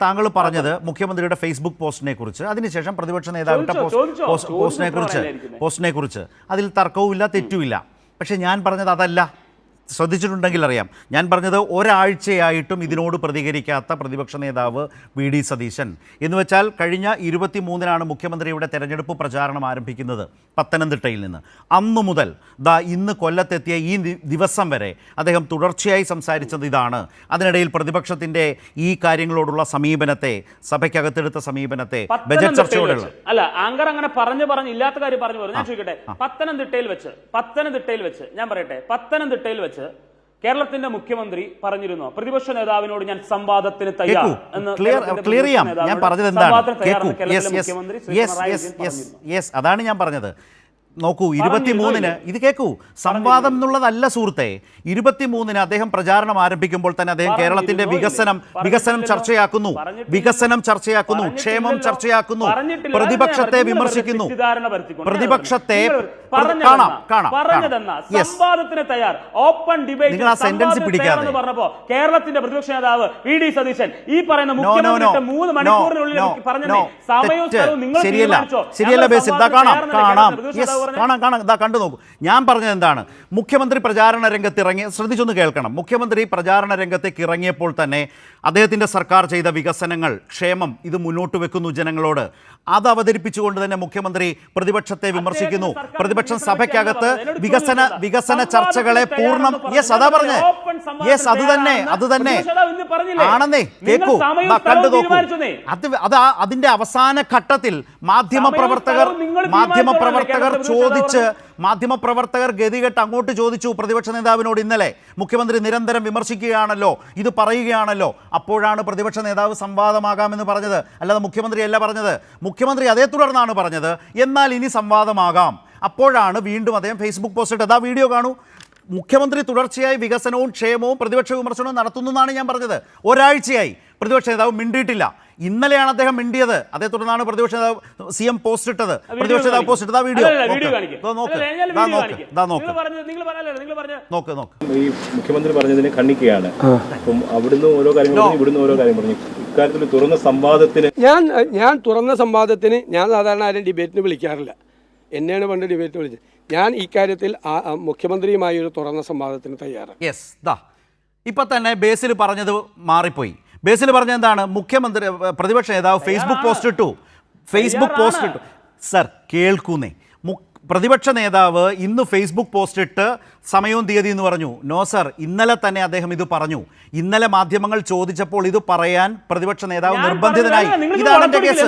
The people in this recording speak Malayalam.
താങ്കൾ പറഞ്ഞത് മുഖ്യമന്ത്രിയുടെ ഫേസ്ബുക്ക് പോസ്റ്റിനെ കുറിച്ച്, അതിനുശേഷം പ്രതിപക്ഷ നേതാവിന്റെ പോസ്റ്റിനെ കുറിച്ച് അതിൽ തർക്കവുമില്ല, തെറ്റുമില്ല. പക്ഷെ ഞാൻ പറഞ്ഞത് അതല്ല. ശ്രദ്ധിച്ചിട്ടുണ്ടെങ്കിൽ അറിയാം, ഞാൻ പറഞ്ഞത് ഒരാഴ്ചയായിട്ടും ഇതിനോട് പ്രതികരിക്കാത്ത പ്രതിപക്ഷ നേതാവ് വി.ഡി. സതീശൻ എന്ന് വെച്ചാൽ കഴിഞ്ഞ 23-നാണ് മുഖ്യമന്ത്രിയുടെ തെരഞ്ഞെടുപ്പ് പ്രചാരണം ആരംഭിക്കുന്നത് പത്തനംതിട്ടയിൽ നിന്ന്. അന്നു മുതൽ ഇന്ന് കൊല്ലത്തെത്തിയ ഈ ദിവസം വരെ അദ്ദേഹം തുടർച്ചയായി സംസാരിച്ചത് ഇതാണ്. അതിനിടയിൽ പ്രതിപക്ഷത്തിൻ്റെ ഈ കാര്യങ്ങളോടുള്ള സമീപനത്തെ, സഭയ്ക്കകത്തെടുത്ത സമീപനത്തെ, ബജറ്റ് ചർച്ചയോടുള്ള അങ്ങനെ പറഞ്ഞു ഇല്ലാത്ത കാര്യം പറഞ്ഞു ഞാൻ ചോദിക്കട്ടെ. പത്തനംതിട്ടയിൽ വെച്ച് ഞാൻ പറയട്ടെ, പത്തനംതിട്ടയിൽ വെച്ച് കേരളത്തിന്റെ മുഖ്യമന്ത്രി പറഞ്ഞിരുന്നു പ്രതിപക്ഷ നേതാവിനോട് ഞാൻ സംവാദത്തിന് തയ്യാർ എന്ന്. ക്ലിയർ ചെയ്യാം ഞാൻ പറഞ്ഞത് എന്താണ്. അതാണ് ഞാൻ പറഞ്ഞത്. നോക്കൂ, 23-ന് ഇത് കേൾക്കൂ, സംവാദം എന്നുള്ളതല്ല സുഹൃത്തെ. 23-ന് അദ്ദേഹം പ്രചാരണം ആരംഭിക്കുമ്പോൾ തന്നെ അദ്ദേഹം കേരളത്തിന്റെ വികസനം ചർച്ചയാക്കുന്നു, ക്ഷേമം ചർച്ചയാക്കുന്നു, പ്രതിപക്ഷത്തെ വിമർശിക്കുന്നു, പ്രതിപക്ഷത്തെ നിങ്ങൾ ആ സെന്റൻസ് പിടിക്കാതെ കേരളത്തിന്റെ പ്രതിപക്ഷ നേതാവ് വി.ഡി. സതീശൻ ഈ പറയുന്ന മുഖ്യമന്ത്രിയുടെ 3 മണിക്കൂറിനുള്ളിൽ പറഞ്ഞത് സമയവും സ്ഥലവും നിങ്ങൾ ശരിയല്ല ബേസിൽ കാണാം കണ്ടു നോക്കൂ. ഞാൻ പറഞ്ഞത് എന്താണ്, മുഖ്യമന്ത്രി പ്രചാരണ രംഗത്ത് ഇറങ്ങി, ശ്രദ്ധിച്ചൊന്ന് കേൾക്കണം. മുഖ്യമന്ത്രി പ്രചാരണ രംഗത്തേക്ക് ഇറങ്ങിയപ്പോൾ തന്നെ അദ്ദേഹത്തിൻ്റെ സർക്കാർ ചെയ്ത വികസനങ്ങൾ, ക്ഷേമം ഇത് മുന്നോട്ട് വെക്കുന്നു ജനങ്ങളോട്. അത് അവതരിപ്പിച്ചുകൊണ്ട് തന്നെ മുഖ്യമന്ത്രി പ്രതിപക്ഷത്തെ വിമർശിക്കുന്നു. പ്രതിപക്ഷം സഭയ്ക്കകത്ത് വികസന ചർച്ചകളെ പൂർണ്ണം അതാ പറഞ്ഞേ അത് തന്നെ ആണെന്നേ. കേൾക്കൂ, കണ്ടു നോക്കൂ. അതിന്റെ അവസാന ഘട്ടത്തിൽ മാധ്യമപ്രവർത്തകർ ഗതികെട്ട് അങ്ങോട്ട് ചോദിച്ചു പ്രതിപക്ഷ നേതാവിനോട്. ഇന്നലെ മുഖ്യമന്ത്രി നിരന്തരം വിമർശിക്കുകയാണല്ലോ, ഇത് പറയുകയാണല്ലോ. അപ്പോഴാണ് പ്രതിപക്ഷ നേതാവ് സംവാദമാകാമെന്ന് പറഞ്ഞത്, അല്ലാതെ മുഖ്യമന്ത്രിയല്ല പറഞ്ഞത്. മുഖ്യമന്ത്രി അതേ തുടർന്നാണ് പറഞ്ഞത് എന്നാൽ ഇനി സംവാദമാകാം. അപ്പോഴാണ് വീണ്ടും അദ്ദേഹം ഫേസ്ബുക്ക് പോസ്റ്റ് ഇട്ടത്. ആ വീഡിയോ കാണൂ. മുഖ്യമന്ത്രി തുടർച്ചയായി വികസനവും ക്ഷേമവും പ്രതിപക്ഷ വിമർശനവും നടത്തുന്നതാണ് ഞാൻ പറഞ്ഞത്. ഒരാഴ്ചയായി പ്രതിപക്ഷ നേതാവ് മിണ്ടിയിട്ടില്ല. ഇന്നലെയാണ് അദ്ദേഹം മിണ്ടിയത്. അതേ തുടർന്നാണ് പ്രതിപക്ഷ നേതാവ് CM പോസ്റ്റ് ഇട്ടത്. പ്രതിപക്ഷ നേതാവ് പോസ്റ്റ് ഇട്ടത്. ആ വീഡിയോ നോക്ക്. ഈ മുഖ്യമന്ത്രി പറഞ്ഞതിനെ ഖണ്ഡിക്കുകയാണ്. അപ്പം അവിടുന്ന് ഓരോ കാര്യങ്ങളും ഇവിടുന്ന് ഓരോ കാര്യം പറഞ്ഞു. ഇക്കാര്യത്തിൽ തുറന്ന സംവാദത്തിന് ഞാൻ തുറന്ന സംവാദത്തിന് ഞാൻ സാധാരണ ആരും ഡിബേറ്റിന് വിളിക്കാറില്ല. എന്നെയാണ് പണ്ട് ഡിബേറ്റിന് വിളിച്ചത്. ഞാൻ ഇക്കാര്യത്തിൽ മുഖ്യമന്ത്രിയുമായി ഒരു തുറന്ന സംവാദത്തിന് തയ്യാറാണ്. ഇപ്പൊ തന്നെ ബേസിൽ പറഞ്ഞത് മാറിപ്പോയി. ബേസിൽ പറഞ്ഞ എന്താണ്, മുഖ്യമന്ത്രി പ്രതിപക്ഷ നേതാവ് ഫേസ്ബുക്ക് പോസ്റ്റ് ഇട്ടു. സർ കേൾക്കുന്നേ, പ്രതിപക്ഷ നേതാവ് ഇന്ന് ഫേസ്ബുക്ക് പോസ്റ്റ് ഇട്ട് സമയവും തീയതി എന്ന് പറഞ്ഞു. നോ സർ, ഇന്നലെ തന്നെ അദ്ദേഹം ഇത് പറഞ്ഞു. ഇന്നലെ മാധ്യമങ്ങൾ ചോദിച്ചപ്പോൾ ഇത് പറയാൻ പ്രതിപക്ഷ നേതാവ് നിർബന്ധിതനായി. ഇതാണ് എൻ്റെ കേസ്.